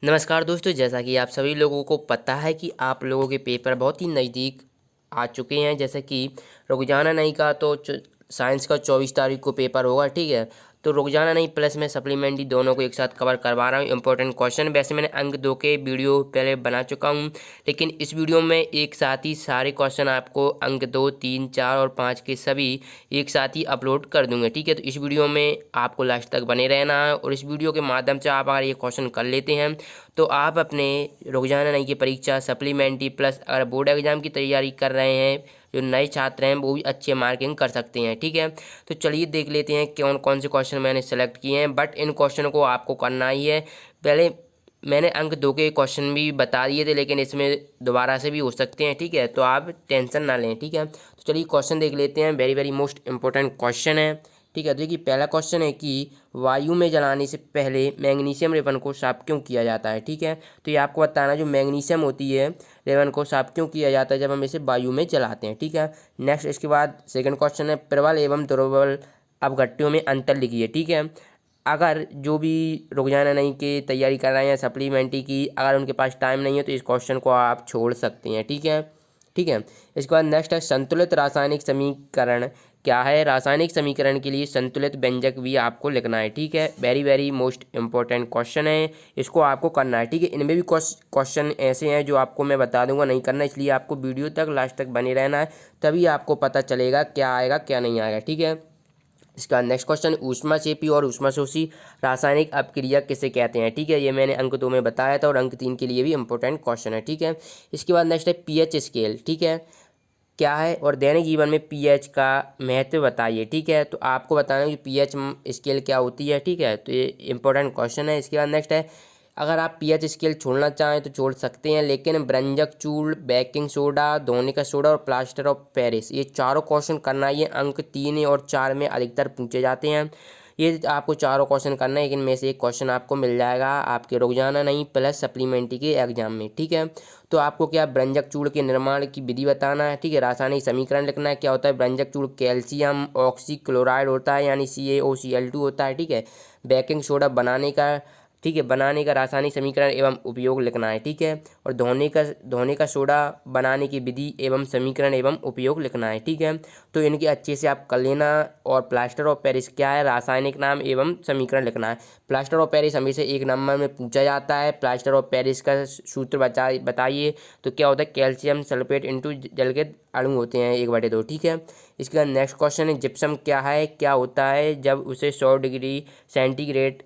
नमस्कार दोस्तों, जैसा कि आप सभी लोगों को पता है कि आप लोगों के पेपर बहुत ही नज़दीक आ चुके हैं। जैसे कि रुक जाना नहीं का तो साइंस का 24 तारीख को पेपर होगा, ठीक है। तो रुक जाना नहीं प्लस में सप्लीमेंट्री दोनों को एक साथ कवर करवा रहा हूँ। इंपॉर्टेंट क्वेश्चन वैसे मैंने अंक 2 के वीडियो पहले बना चुका हूँ, लेकिन इस वीडियो में एक साथ ही सारे क्वेश्चन आपको अंक 2, 3, 4 और 5 के सभी एक साथ ही अपलोड कर दूंगा, ठीक है। तो इस वीडियो में आपको लास्ट तक बने रहना है और इस वीडियो के माध्यम से आप अगर ये क्वेश्चन कर लेते हैं तो आप अपने रोजाना नहीं की परीक्षा सप्लीमेंट्री प्लस अगर बोर्ड एग्जाम की तैयारी कर रहे हैं, जो नए छात्र हैं वो भी अच्छे मार्किंग कर सकते हैं, ठीक है। तो चलिए देख लेते हैं कौन कौन से क्वेश्चन मैंने सेलेक्ट किए हैं, बट इन क्वेश्चन को आपको करना ही है। पहले मैंने अंक 2 के क्वेश्चन भी बता दिए थे, लेकिन इसमें दोबारा से भी हो सकते हैं, ठीक है। तो आप टेंशन ना लें, ठीक है। तो चलिए क्वेश्चन देख लेते हैं। Very very most important question है, ठीक है। देखिए पहला क्वेश्चन है कि वायु में जलाने से पहले मैग्नीशियम रेवन को साफ क्यों किया जाता है, ठीक है। तो ये आपको बताना जो मैग्नीशियम होती है रेवन को साफ क्यों किया जाता है जब हम इसे वायु में जलाते हैं, ठीक है। नेक्स्ट इसके बाद सेकंड क्वेश्चन है प्रबल एवं दुर्बल अपघट्यों में अंतर लिखिए, ठीक है। अगर जो भी रुक जाना नहीं की तैयारी कर रहे हैं सप्लीमेंट्री की, अगर उनके पास टाइम नहीं है तो इस क्वेश्चन को आप छोड़ सकते हैं, ठीक है। ठीक है, इसके बाद नेक्स्ट है संतुलित रासायनिक समीकरण क्या है। रासायनिक समीकरण के लिए संतुलित व्यंजक भी आपको लिखना है, ठीक है। Very very most important question है, इसको आपको करना है, ठीक है। इनमें भी क्वेश्चन ऐसे हैं जो आपको मैं बता दूंगा नहीं करना, इसलिए आपको वीडियो तक लास्ट तक बने रहना है, तभी आपको पता चलेगा क्या आएगा क्या नहीं आएगा, ठीक है। इसका नेक्स्ट क्वेश्चन ऊष्माक्षेपी और ऊष्माशोषी रासायनिक अपक्रिया किसे कहते हैं, ठीक है। ये मैंने अंक 2 में बताया था और अंक 3 के लिए भी इंपॉर्टेंट क्वेश्चन है, ठीक है। इसके बाद नेक्स्ट है पीएच स्केल, ठीक है, क्या है और दैनिक जीवन में पीएच का महत्व बताइए, ठीक है। तो आपको बताना है कि पीएच स्केल क्या होती है, ठीक है। तो ये इंपॉर्टेंट क्वेश्चन है। इसके बाद नेक्स्ट है अगर आप पीएच स्केल छोड़ना चाहें तो छोड़ सकते हैं, लेकिन ब्रंजक चूर्ण, बेकिंग सोडा, धोने का सोडा और प्लास्टर ऑफ पेरिस ये चारों क्वेश्चन करना है। ये अंक 3 और 4 में अधिकतर पूछे जाते हैं। ये आपको चारों क्वेश्चन करना है, लेकिन में से एक क्वेश्चन आपको मिल जाएगा आपके रोजाना नहीं प्लस सप्लीमेंट्री के एग्जाम में, ठीक है। तो आपको क्या ब्रंजक चूर्ण के निर्माण की विधि बताना है, ठीक है। रासायनिक समीकरण लिखना है, क्या होता है ब्रंजक चूर्ण कैल्शियम ऑक्सीक्लोराइड होता है यानी CaOCl2 होता है, ठीक है। बेकिंग सोडा बनाने का, ठीक है, बनाने का रासायनिक समीकरण एवं उपयोग लिखना है, ठीक है। और धोने का सोडा बनाने की विधि एवं समीकरण एवं उपयोग लिखना है, ठीक है। तो इनके अच्छे से आप कर लेना। और प्लास्टर ऑफ पेरिस क्या है, रासायनिक नाम एवं समीकरण लिखना है। प्लास्टर ऑफ पेरिस हमेशा 1 नंबर में पूछा जाता है। प्लास्टर ऑफ पेरिस का सूत्र बताइए। तो क्या होता है कैल्शियम सल्फेट इंटू जल के अणु होते हैं 1/2, ठीक है। इसके बाद नेक्स्ट क्वेश्चन है जिप्सम क्या है, क्या होता है जब उसे 100 डिग्री सेंटीग्रेड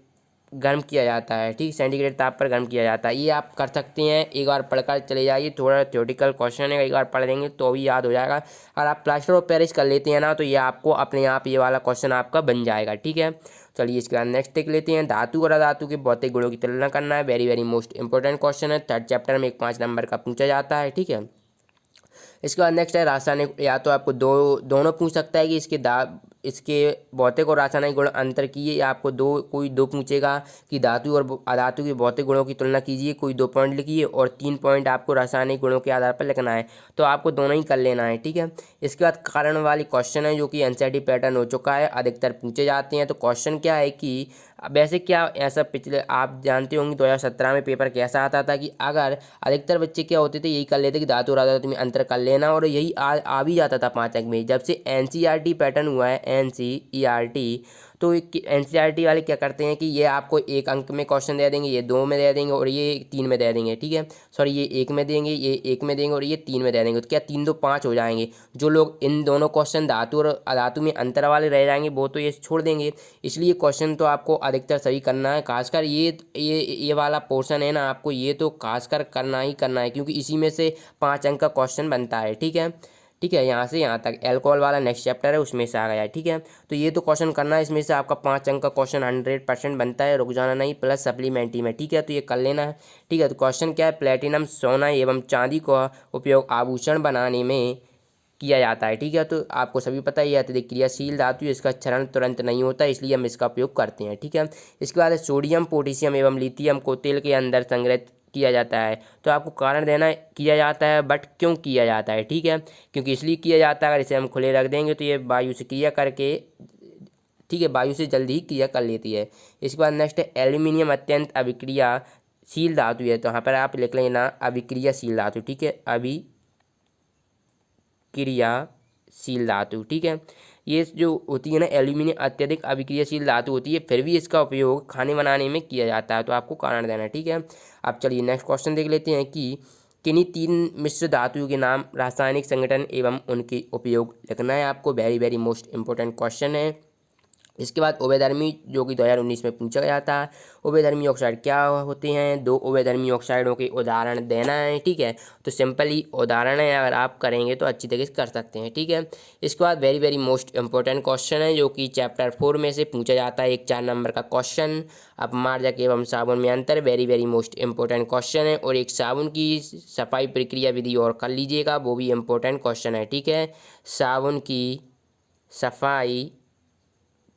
गर्म किया जाता है, ठीक, सेंटीग्रेड ताप पर गर्म किया जाता है। ये आप कर सकते हैं, एक बार पढ़कर चले जाइए, थोड़ा थ्योरेटिकल क्वेश्चन है, एक बार पढ़ लेंगे तो भी याद हो जाएगा। अगर आप प्लास्टर ऑफ पेरिस कर लेते हैं ना तो ये आपको अपने आप ये वाला क्वेश्चन आपका बन जाएगा, ठीक है। चलिए इसके बाद नेक्स्ट देख लेते हैं धातु और अधातु के भौतिक गुणों की तुलना करना है। Very very most important question है, 3rd चैप्टर में 5 नंबर का पूछा जाता है, ठीक है। इसके बाद नेक्स्ट है रासायनिक, या तो आपको दोनों पूछ सकता है कि इसके भौतिक और रासायनिक गुण अंतर कीजिए, या आपको कोई दो पूछेगा कि धातु और अधातु के भौतिक गुणों की तुलना कीजिए, कोई 2 पॉइंट लिखिए और 3 पॉइंट आपको रासायनिक गुणों के आधार पर लिखना है। तो आपको दोनों ही कर लेना है, ठीक है। इसके बाद कारण वाली क्वेश्चन है जो कि एनसीईआरटी पैटर्न हो चुका है, अधिकतर पूछे जाते हैं। तो क्वेश्चन क्या है कि वैसे क्या ऐसा पिछले आप जानते होंगे 2017 में पेपर कैसा आता था कि अगर अधिकतर बच्चे क्या होते थे यही कर लेते कि धातु और अधातु में अंतर कर लेना, और यही आ भी जाता था 5 अंक में। जब से एनसीईआरटी पैटर्न हुआ है, एनसीईआरटी, तो एनसीईआरटी वाले क्या करते हैं कि ये आपको 1 अंक में क्वेश्चन दे देंगे, ये 2 में दे देंगे और ये 3 में दे देंगे, ठीक है। सॉरी, ये 1 में देंगे, ये 1 में देंगे और ये 3 में दे देंगे। तो क्या 3 2 5 हो जाएंगे। जो लोग इन दोनों क्वेश्चन धातु और अधातु में अंतर वाले रह जाएंगे वो तो ये छोड़ देंगे। इसलिए क्वेश्चन तो आपको अधिकतर सही करना है, खासकर ये वाला पोर्शन है ना, आपको ये तो खासकर करना ही करना है, क्योंकि इसी में से 5 अंक का क्वेश्चन बनता है, ठीक है। ठीक है, यहाँ से यहाँ तक एल्कोहल वाला नेक्स्ट चैप्टर है उसमें से आ गया है, ठीक है। तो ये तो क्वेश्चन करना है, इसमें से आपका 5 अंक का क्वेश्चन 100% बनता है, रुक जाना नहीं प्लस सप्लीमेंट्री में, ठीक है। तो ये कर लेना है, ठीक है। तो क्वेश्चन क्या है, प्लेटिनम, सोना एवं चांदी का उपयोग आभूषण बनाने में किया जाता है, ठीक है। तो आपको सभी पता ही है अत्यधिक क्रियाशील धातु, इसका क्षरण तुरंत नहीं होता, इसलिए हम इसका उपयोग करते हैं, ठीक है। इसके बाद सोडियम, पोटेशियम एवं लिथियम को तेल के अंदर संग्रहित किया जाता है। तो आपको कारण देना है, किया जाता है बट क्यों किया जाता है, ठीक है। क्योंकि इसलिए किया जाता है, अगर इसे हम खुले रख देंगे तो ये वायु से क्रिया करके, ठीक है, वायु से जल्दी ही क्रिया कर लेती है। इसके बाद नेक्स्ट है एल्यूमिनियम अत्यंत अभिक्रिया शील धातु है तो यहाँ पर आप लिख लेना अभिक्रियाशील धातु, ठीक है, अभिक्रियाशील धातु, ठीक है। ये जो होती है ना एल्यूमिनियम अत्यधिक अभिक्रियाशील धातु होती है, फिर भी इसका उपयोग खाने बनाने में किया जाता है, तो आपको कारण देना है, ठीक है। अब चलिए नेक्स्ट क्वेश्चन देख लेते हैं कि किन्हीं 3 मिश्र धातुओं के नाम, रासायनिक संगठन एवं उनके उपयोग लिखना है आपको। Very very most important question है। इसके बाद उभयधर्मी, जो कि 2019 में पूछा गया था। उभयधर्मी ऑक्साइड क्या होते हैं, 2 उभयधर्मी ऑक्साइडों के उदाहरण देना है, ठीक है। तो सिंपली उदाहरण है, अगर आप करेंगे तो अच्छी तरीके से कर सकते हैं, ठीक है। इसके बाद very very most important question है, जो कि चैप्टर 4 में से पूछा जाता है, एक 4 नंबर का क्वेश्चन। अपमार्जक एवं साबुन में अंतर, very very most important question है। और एक साबुन की सफाई प्रक्रिया विधि और कर लीजिएगा, वो भी इंपॉर्टेंट क्वेश्चन है, ठीक है। साबुन की सफाई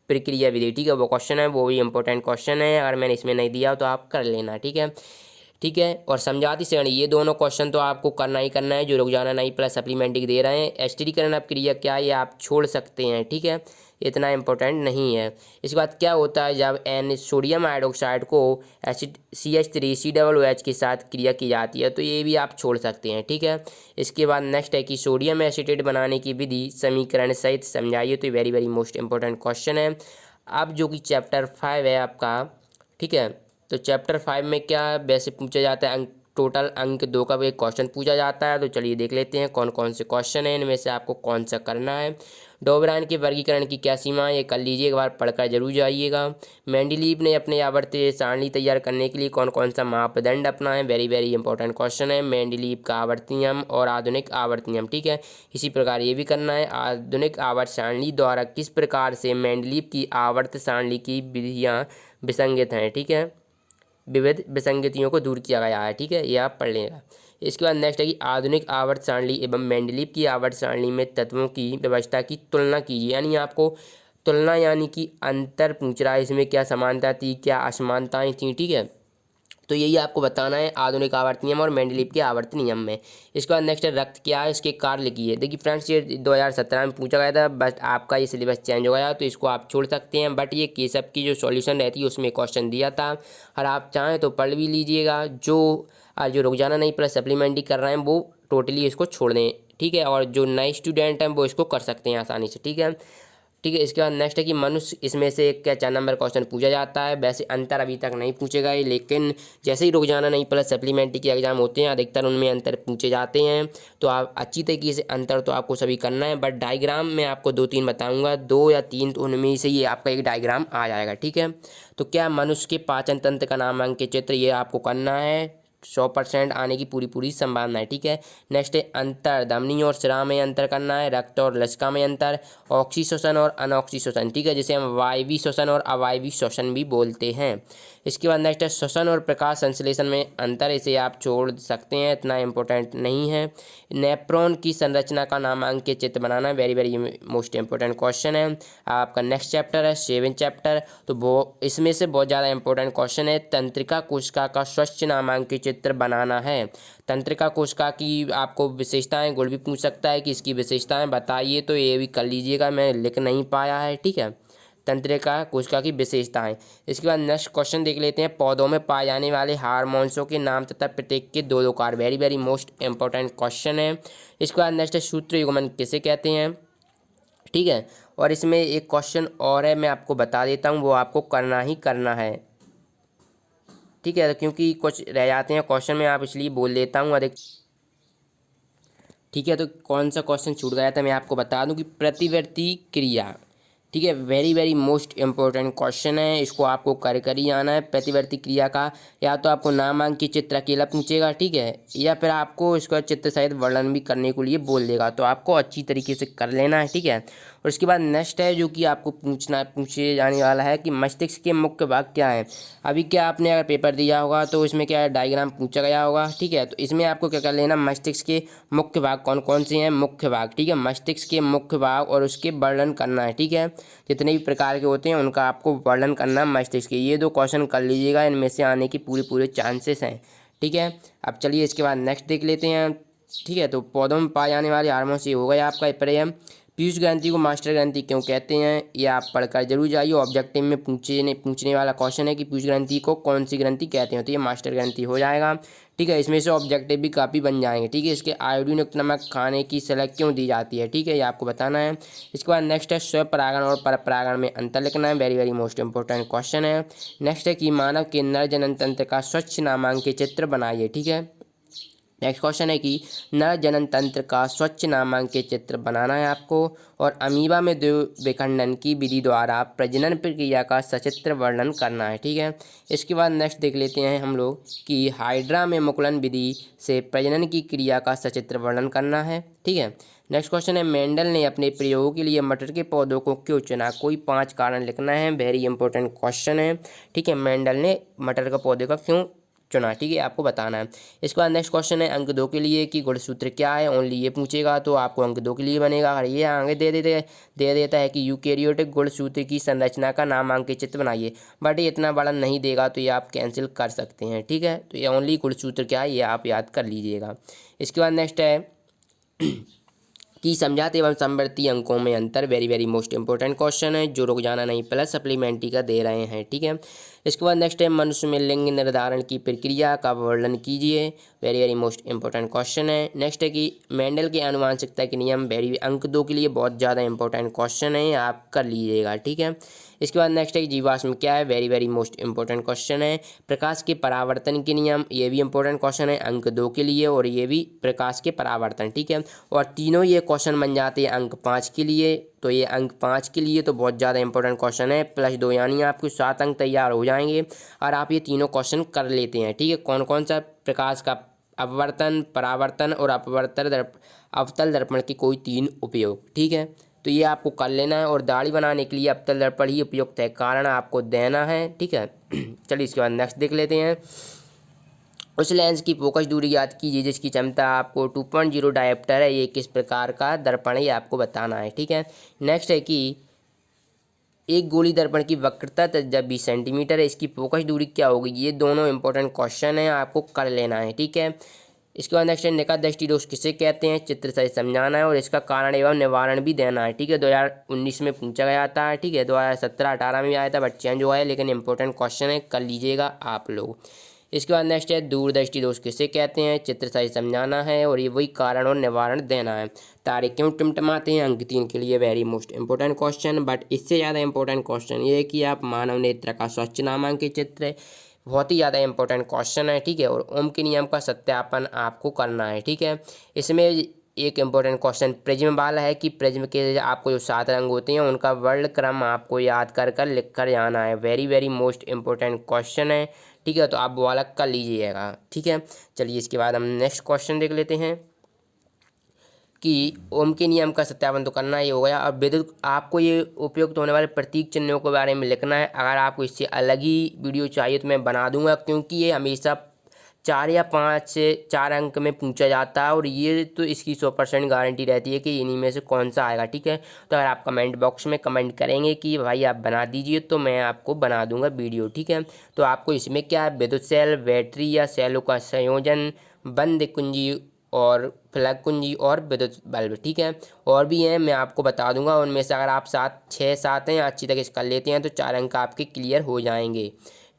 प्रक्रिया विधि, ठीक है, वो क्वेश्चन है, वो भी इंपॉर्टेंट क्वेश्चन है। अगर मैंने इसमें नहीं दिया तो आप कर लेना, ठीक है, ठीक है। और समझाती श्रेणी, ये दोनों क्वेश्चन तो आपको करना ही करना है, जो रोजाना नहीं प्लस सप्लीमेंट्री दे रहे हैं। एस्टरीकरण अपक्रिया क्या है, ये आप छोड़ सकते हैं, ठीक है, इतना इंपॉर्टेंट नहीं है। इसके बाद क्या होता है जब एन सोडियम हाइड्रोक्साइड को एसिड CH3COOH के साथ क्रिया की जाती है, तो ये भी आप छोड़ सकते हैं, ठीक है। इसके बाद नेक्स्ट है कि सोडियम एसीटेट बनाने की विधि समीकरण सहित समझाइए, तो very very most important question है। अब जो कि चैप्टर 5 है आपका, ठीक है, तो चैप्टर 5 में क्या वैसे पूछा जाता है, टोटल अंक 2 का एक क्वेश्चन पूछा जाता है। तो चलिए देख लेते हैं कौन कौन से क्वेश्चन हैं, इनमें से आपको कौन सा करना है। डोबरान के वर्गीकरण की क्या सीमा है, ये कर लीजिए, एक बार पढ़कर जरूर जाइएगा। मेंडलीव ने अपने आवर्ती सारणी तैयार करने के लिए कौन कौन सा मापदंड अपनाए, वेरी वेरी इंपॉर्टेंट क्वेश्चन है। मेंडलीव का आवर्ती नियम और आधुनिक आवर्ती नियम, ठीक है, इसी प्रकार ये भी करना है। आधुनिक आवर्त सारणी द्वारा किस प्रकार से मेंडलीव की आवर्त सारणी की विधियाँ विसंगत हैं, ठीक है, विविध विसंगतियों को दूर किया गया है, ठीक है, ये आप पढ़ लेगा। इसके बाद नेक्स्ट है कि आधुनिक आवर्त सारणी एवं मेंडलीव की आवर्त सारणी में तत्वों की व्यवस्था की तुलना कीजिए, यानी आपको तुलना यानी कि अंतर पूछ रहा है, इसमें क्या समानता थी, क्या असमानताएं थी, ठीक है, तो यही आपको बताना है आधुनिक आवर्त नियम और मेंडलीव के आवर्त नियम में। इसके बाद नेक्स्ट है रक्त क्या है, इसके कार्य लिखिए। देखिए फ्रेंड्स, ये 2017 में पूछा गया था, बट आपका ये सिलेबस चेंज हो गया तो इसको आप छोड़ सकते हैं, बट ये केसअप की जो सॉल्यूशन रहती है उसमें क्वेश्चन दिया था, और आप चाहें तो पढ़ भी लीजिएगा। जो रोजाना नहीं प्लस सप्लीमेंट्री कर रहे हैं वो टोटली इसको छोड़ दें, ठीक है, और जो नए स्टूडेंट हैं वो इसको कर सकते हैं आसानी से, ठीक है, ठीक है। इसके बाद नेक्स्ट है कि मनुष्य, इसमें से क्या 4 नंबर क्वेश्चन पूछा जाता है। वैसे अंतर अभी तक नहीं पूछेगा, लेकिन जैसे ही रोजाना नहीं प्लस सप्लीमेंट्री के एग्जाम होते हैं अधिकतर उनमें अंतर पूछे जाते हैं, तो आप अच्छी तरीके से अंतर तो आपको सभी करना है, बट डायग्राम में आपको 2-3 बताऊंगा, 2 या 3 तो उनमें से ये आपका एक डायग्राम आ जाएगा, ठीक है। तो क्या मनुष्य के पाचन तंत्र का नामांकित चित्र, ये आपको करना है, 100% आने की पूरी संभावना है, ठीक है। नेक्स्ट है अंतर, धमनी और सिरा में अंतर करना है, रक्त और लसिका में अंतर, ऑक्सी श्वसन और अनऑक्सी श्वसन, ठीक है, जिसे हम वायवी श्वसन और अवायवी श्वसन भी बोलते हैं। इसके बाद नेक्स्ट है श्वसन और प्रकाश संश्लेषण में अंतर, इसे आप छोड़ सकते हैं, इतना इंपॉर्टेंट नहीं है। नेफ्रॉन की संरचना का नामांकित चित्र बनाना, very very most important question है। आपका नेक्स्ट चैप्टर है 7 चैप्टर, तो वो इसमें से बहुत ज़्यादा इंपॉर्टेंट क्वेश्चन है, तंत्रिका कोशिका का स्वच्छ नामांकित चित्र बनाना है। तंत्रिका कोशिका की आपको विशेषताएं, गुण भी पूछ सकता है कि इसकी विशेषताएं बताइए, तो ये भी कर लीजिएगा, मैं लिख नहीं पाया है, ठीक है, तंत्रिका कोशिका की विशेषताएं। इसके बाद नेक्स्ट क्वेश्चन देख लेते हैं, पौधों में पाए जाने वाले हार्मोन्सों के नाम तथा प्रत्येक के 2 car, very very most important question है। इसके बाद नेक्स्ट है सूत्र युग्मन किसे कहते हैं, ठीक है, और इसमें एक क्वेश्चन और है, मैं आपको बता देता हूँ, वो आपको करना ही करना है, ठीक है, क्योंकि कुछ रह जाते हैं क्वेश्चन में, आप इसलिए बोल देता हूँ अधिक, ठीक है। तो कौन सा क्वेश्चन छूट गया था मैं आपको बता दूं कि प्रतिवर्ती क्रिया, ठीक है, very very most important question है, इसको आपको कर ही आना है। प्रतिवर्ती क्रिया का या तो आपको नामांकित चित्र अकेला पूछेगा, ठीक है, या फिर आपको इसका चित्र सहित वर्णन भी करने के लिए बोल देगा, तो आपको अच्छी तरीके से कर लेना है, ठीक है। और उसके बाद नेक्स्ट है जो कि आपको पूछे जाने वाला है कि मस्तिष्क के मुख्य भाग क्या है। अभी क्या आपने अगर पेपर दिया होगा तो इसमें क्या डायग्राम पूछा गया होगा, ठीक है, तो इसमें आपको क्या कर लेना, मस्तिष्क के मुख्य भाग कौन कौन से हैं, मुख्य भाग, ठीक है, मस्तिष्क के मुख्य भाग और उसके वर्णन करना है, ठीक है, जितने भी प्रकार के होते हैं उनका आपको वर्णन करना है मस्तिष्क के। ये 2 क्वेश्चन कर लीजिएगा, इनमें से आने की पूरे चांसेस हैं, ठीक है। अब चलिए इसके बाद नेक्स्ट देख लेते हैं, ठीक है। तो पौधों में पाए जाने वाले हार्मोन, ये हो गया आपका प्रेम पीयूष ग्रंथि को मास्टर ग्रंथि क्यों कहते हैं, ये आप पढ़कर जरूर जाइए। ऑब्जेक्टिव में पूछने वाला क्वेश्चन है कि पीयूष ग्रंथि को कौन सी ग्रंथि कहते हैं, तो ये मास्टर ग्रंथि हो जाएगा। ठीक है, इसमें से ऑब्जेक्टिव भी काफ़ी बन जाएंगे। ठीक है, इसके आयोडीन युक्त नमक खाने की सलाह क्यों दी जाती है, ठीक है, ये आपको बताना है। इसके बाद नेक्स्ट है स्वपरागण और परपरागण में अंतर लिखना है, very very most important question है। नेक्स्ट है कि मानव के नर जनन तंत्र का स्वच्छ नामांकित चित्र बनाइए। ठीक है, नेक्स्ट क्वेश्चन है कि नर जनन तंत्र का स्वच्छ नामांकित चित्र बनाना है आपको। और अमीबा में द्विविखंडन की विधि द्वारा प्रजनन प्रक्रिया का सचित्र वर्णन करना है। ठीक है, इसके बाद नेक्स्ट देख लेते हैं हम लोग कि हाइड्रा में मुकुलन विधि से प्रजनन की क्रिया का सचित्र वर्णन करना है। ठीक है, नेक्स्ट क्वेश्चन है मेंडल ने अपने प्रयोगों के लिए मटर के पौधों को क्यों चुना, कोई 5 कारण लिखना है, वेरी इंपॉर्टेंट क्वेश्चन है। ठीक है, मेंडल ने मटर के पौधे का क्यों चुना, ठीक है, आपको बताना है। इसके बाद नेक्स्ट क्वेश्चन है अंक 2 के लिए कि गुणसूत्र क्या है, ओनली ये पूछेगा तो आपको अंक 2 के लिए बनेगा। अगर ये आगे दे देता है कि यूकेरियोटिक गुणसूत्र की संरचना का नामांकित चित्र बनाइए, बट ये इतना बड़ा नहीं देगा तो ये आप कैंसिल कर सकते हैं। ठीक है, तो ये ओनली गुणसूत्र क्या है ये आप याद कर लीजिएगा। इसके बाद नेक्स्ट है कि समझाते एवं समवर्ती अंकों में अंतर, very very most important question है जो रोजाना नहीं प्लस सप्लीमेंट्री का दे रहे हैं। ठीक है, इसके बाद नेक्स्ट है मनुष्य में लिंग निर्धारण की प्रक्रिया का वर्णन कीजिए, very very most important question है। नेक्स्ट है कि मेंडल के आनुवंशिकता के नियम, वेरी अंक 2 के लिए बहुत ज़्यादा इंपॉर्टेंट क्वेश्चन है, आप कर लीजिएगा। ठीक है, इसके बाद नेक्स्ट है कि जीवाश्म क्या है, very very most important question है। प्रकाश के परावर्तन के नियम, ये भी इंपॉर्टेंट क्वेश्चन है अंक 2 के लिए, और ये भी प्रकाश के परावर्तन। ठीक है, और तीनों ये क्वेश्चन बन जाते हैं अंक 5 के लिए, तो ये अंक 5 के लिए तो बहुत ज़्यादा इंपॉर्टेंट क्वेश्चन है, +2 यानी आपके 7 अंक तैयार हो जाएंगे और आप ये तीनों क्वेश्चन कर लेते हैं। ठीक है, कौन कौन सा, प्रकाश का अपवर्तन, परावर्तन और अवतल दर्पण के कोई 3 उपयोग। ठीक है, तो ये आपको कर लेना है। और दाढ़ी बनाने के लिए अवतल दर्पण ही उपयुक्त है, कारण आपको देना है। ठीक है, चलिए इसके बाद नेक्स्ट देख लेते हैं। उस लेंस की फोकस दूरी याद कीजिए जिसकी क्षमता आपको 2.0 डायोप्टर है, ये किस प्रकार का दर्पण है ये आपको बताना है। ठीक है, नेक्स्ट है कि एक गोली दर्पण की वक्रता जब 20 सेंटीमीटर है, इसकी फोकस दूरी क्या होगी, ये दोनों इंपॉर्टेंट क्वेश्चन है, आपको कर लेना है। ठीक है, इसके बाद नेक्स्ट है निकट दृष्टि दोष किसे कहते हैं, चित्र से समझाना है और इसका कारण एवं निवारण भी देना है। ठीक है, 2019 में पूछा गया था। ठीक है, 2017-18 में भी आया था बट चेंज हुआ है, लेकिन इंपॉर्टेंट क्वेश्चन है, कर लीजिएगा आप लोग। इसके बाद नेक्स्ट है दूरदृष्टि दोष किसे कहते हैं, चित्र से समझाना है और ये वही कारण और निवारण देना है। तारे क्यों टिमटिमाते हैं, अंक 3 के लिए very most important question. But इससे ज़्यादा इंपॉर्टेंट क्वेश्चन ये है कि आप मानव नेत्र का स्वच्छ नामांकित चित्र, बहुत ही ज़्यादा इंपॉर्टेंट क्वेश्चन है। ठीक है, और ओम के नियम का सत्यापन आपको करना है। ठीक है, इसमें एक इम्पोर्टेंट क्वेश्चन प्रिज्म वाला है कि प्रिज्म के आपको जो 7 रंग होते हैं उनका वर्ड क्रम आपको याद कर कर लिख कर जाना है, very very most important question है। ठीक है, तो आप वो अलग कर लीजिएगा। ठीक है, चलिए इसके बाद हम नेक्स्ट क्वेश्चन देख लेते हैं कि ओम के नियम का सत्यापन तो करना ही हो गया। और विद्युत आपको ये उपयुक्त होने वाले प्रतीक चिन्हों के बारे में लिखना है। अगर आपको इससे अलग ही वीडियो चाहिए तो मैं बना दूंगा, क्योंकि ये हमेशा 4 या 5 से 4 अंक में पूछा जाता है और ये तो इसकी 100% गारंटी रहती है कि इन्हीं में से कौन सा आएगा। ठीक है, तो अगर आप कमेंट बॉक्स में कमेंट करेंगे कि भाई आप बना दीजिए तो मैं आपको बना दूंगा वीडियो। ठीक है, तो आपको इसमें क्या है, विद्युत सेल, बैटरी या सेलों का संयोजन, बंद कुंजी और फ्लैग कुंजी और विद्युत बल्ब। ठीक है, और भी हैं मैं आपको बता दूंगा, उनमें से अगर आप 6-7 हैं अच्छी तरह से कर लेते हैं तो 4 अंक आपके क्लियर हो जाएंगे।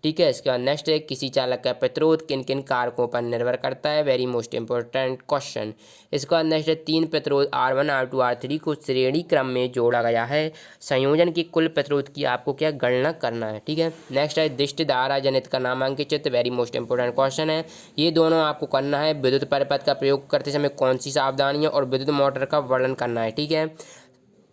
ठीक है, इसके बाद नेक्स्ट है किसी चालक का प्रतिरोध किन किन कारकों पर निर्भर करता है, वेरी मोस्ट इंपॉर्टेंट क्वेश्चन। इसके बाद नेक्स्ट है 3 प्रतिरोध R1 R2 R3 को श्रेणी क्रम में जोड़ा गया है, संयोजन की कुल प्रतिरोध की आपको क्या गणना करना है। ठीक है, नेक्स्ट है दृष्टि धारा जनित का नामांकित चित्र, वेरी मोस्ट इंपॉर्टेंट क्वेश्चन है, ये दोनों आपको करना है। विद्युत परिपथ का प्रयोग करते समय कौन सी सावधानियां और विद्युत मोटर का वर्णन करना है। ठीक है,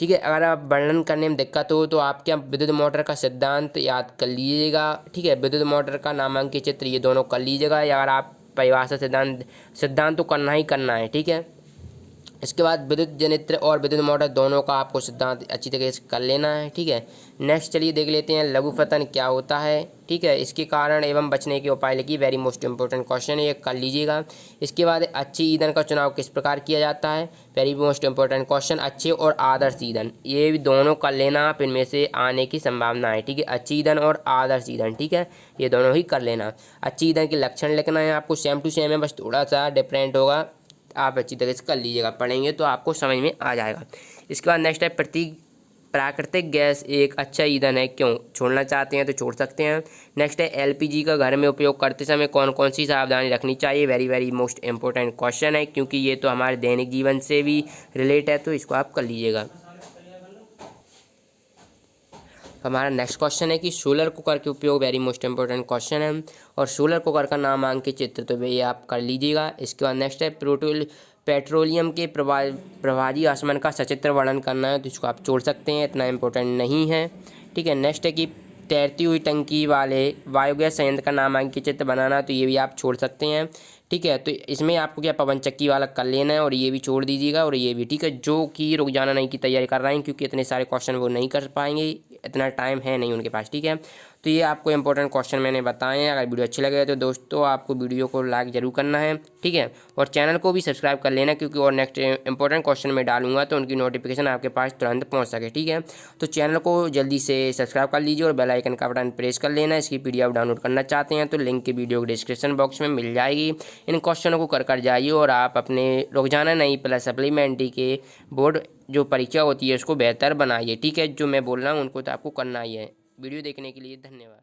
ठीक है, अगर आप वर्णन करने में दिक्कत हो तो आप क्या विद्युत मोटर का सिद्धांत याद कर लीजिएगा। ठीक है, विद्युत मोटर का नामांकित चित्र ये दोनों कर लीजिएगा, या अगर आप परिभाषा सिद्धांत तो करना ही करना है। ठीक है, इसके बाद विद्युत जनित्र और विद्युत मोटर दोनों का आपको सिद्धांत अच्छी तरीके से कर लेना है। ठीक है, नेक्स्ट चलिए देख लेते हैं लघु पतन क्या होता है। ठीक है, इसके कारण एवं बचने के उपाय लिखिए, वेरी मोस्ट इंपॉर्टेंट क्वेश्चन है, ये कर लीजिएगा। इसके बाद अच्छी ईंधन का चुनाव किस प्रकार किया जाता है, वेरी मोस्ट इंपॉर्टेंट क्वेश्चन, अच्छे और आदर्श ईंधन, ये भी दोनों कर लेना आप, इनमें से आने की संभावना है। ठीक है, अच्छी ईंधन और आदर्श ईंधन, ठीक है, ये दोनों ही कर लेना। अच्छी ईंधन के लक्षण लिखना है आपको, सेम टू सेम है, बस थोड़ा सा डिफरेंट होगा, आप अच्छी तरह से कर लीजिएगा, पढ़ेंगे तो आपको समझ में आ जाएगा। इसके बाद नेक्स्ट है प्राकृतिक गैस एक अच्छा ईंधन है, क्यों? छोड़ना चाहते हैं तो छोड़ सकते हैं। नेक्स्ट है एलपीजी का घर में उपयोग करते समय कौन कौन सी सावधानी रखनी चाहिए? Very very most important question है, क्योंकि ये तो हमारे दैनिक जीवन से भी रिलेट है, तो इसको आप कर लीजिएगा। हमारा नेक्स्ट क्वेश्चन है कि सोलर कुकर के उपयोग, वेरी मोस्ट इंपॉर्टेंट क्वेश्चन है, और सोलर कुकर का नामांकित चित्र तो ये आप कर लीजिएगा। इसके बाद नेक्स्ट है पेट्रोलियम के प्रभाजी आसमान का सचित्र वर्णन करना है, तो इसको आप छोड़ सकते हैं, इतना इंपॉर्टेंट नहीं है, ठीक है। नेक्स्ट है कि तैरती हुई टंकी वाले बायोगैस संयंत्र का नामांकित चित्र बनाना, तो ये भी आप छोड़ सकते हैं, ठीक है। तो इसमें आपको क्या पवन चक्की वाला कर लेना है, और ये भी छोड़ दीजिएगा, और ये भी, ठीक है। जो कि रुक जाना नहीं की तैयारी कर रहे हैं, क्योंकि इतने सारे क्वेश्चन वो नहीं कर पाएंगे, इतना टाइम है नहीं उनके पास, ठीक है। तो ये आपको इंपॉर्टेंट क्वेश्चन मैंने बताए हैं। अगर वीडियो अच्छी लगे तो दोस्तों आपको वीडियो को लाइक जरूर करना है, ठीक है, और चैनल को भी सब्सक्राइब कर लेना, क्योंकि और नेक्स्ट इंपॉर्टेंट क्वेश्चन में डालूंगा तो उनकी नोटिफिकेशन आपके पास तुरंत पहुंच सके, ठीक है। तो चैनल को जल्दी से सब्सक्राइब कर लीजिए और बेल आइकन का बटन प्रेस कर लेना। इसकी PDF डाउनलोड करना चाहते हैं तो लिंक की वीडियो को डिस्क्रिप्शन बॉक्स में मिल जाएगी। इन क्वेश्चनों को कर जाइए और आप अपने रोजाना नई प्लस सप्लीमेंट्री के बोर्ड जो परीक्षा होती है उसको बेहतर बनाइए, ठीक है। जो मैं बोल रहा हूँ उनको तो आपको करना ही है। वीडियो देखने के लिए धन्यवाद।